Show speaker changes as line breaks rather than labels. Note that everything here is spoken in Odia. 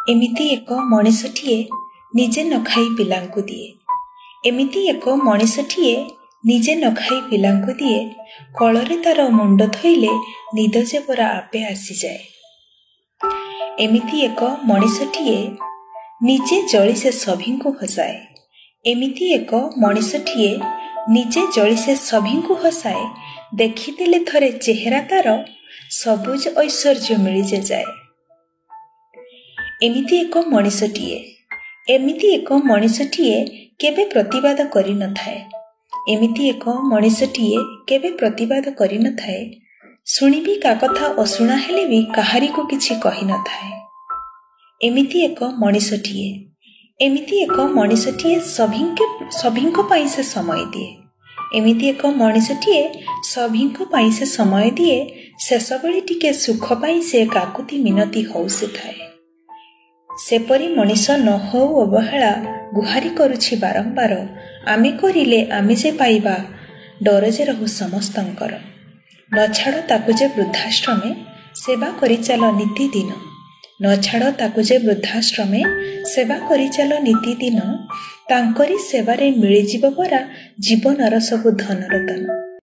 ଏମିତି ଏକ ମଣିଷଟିଏ ନିଜେ ନ ଖାଇ ପିଲାଙ୍କୁ ଦିଏ। ଏମିତି ଏକ ମଣିଷଟିଏ ନିଜେ ନ ଖାଇ ପିଲାଙ୍କୁ ଦିଏ। କଳରେ ତାର ମୁଣ୍ଡ ଧୋଇଲେ ନିଦ ଯେ ପରା ଆପେ ଆସିଯାଏ। ଏମିତି ଏକ ମଣିଷଟିଏ ନିଜେ ଜଳି ସେ ସଭିଙ୍କୁ ହସାଏ। ଏମିତି ଏକ ମଣିଷଟିଏ ନିଜେ ଜଳି ସେ ସଭିଙ୍କୁ ହସାଏ। ଦେଖିଦେଲେ ଥରେ ଚେହେରା ତାର ସବୁଜ ଐଶ୍ୱର୍ଯ୍ୟ ମିଳିଯେ ଯାଏ। ଏମିତି ଏକ ମଣିଷଟିଏ କେବେ ପ୍ରତିବାଦ କରିନଥାଏ। ଏମିତି ଏକ ମଣିଷଟିଏ କେବେ ପ୍ରତିବାଦ କରିନଥାଏ। ଶୁଣିବି କା କଥା ଅଶୁଣା ହେଲେ ବି କାହାରିକୁ କିଛି କହିନଥାଏ। ଏମିତି ଏକ ମଣିଷଟିଏ ସଭିଙ୍କ ପାଇଁ ସେ ସମୟ ଦିଏ। ଏମିତି ଏକ ମଣିଷଟିଏ ସଭିଙ୍କ ପାଇଁ ସେ ସମୟ ଦିଏ। ଶେଷବେଳେ ଟିକେ ସୁଖ ପାଇଁ ସେ କାକୁତି ମିନତି ହଉସିଥାଏ। ସେପରି ମଣିଷ ନ ହଉ ଅବହେଳା ଗୁହାରି କରୁଛି ବାରମ୍ବାର। ଆମେ କରିଲେ ଆମେ ଯେ ପାଇବା, ଡର ଯେ ରହୁ ସମସ୍ତଙ୍କର। ନ ଛାଡ଼ ତାକୁ ଯେ ବୃଦ୍ଧାଶ୍ରମେ ସେବା କରିଚାଲ ନିତିଦିନ। ନ ଛାଡ଼ ତାକୁ ଯେ ବୃଦ୍ଧାଶ୍ରମେ ସେବା କରିଚାଲ ନିତିଦିନ। ତାଙ୍କରି ସେବାରେ ମିଳିଯିବ ପରା ଜୀବନର ସବୁ ଧନ ରତନ।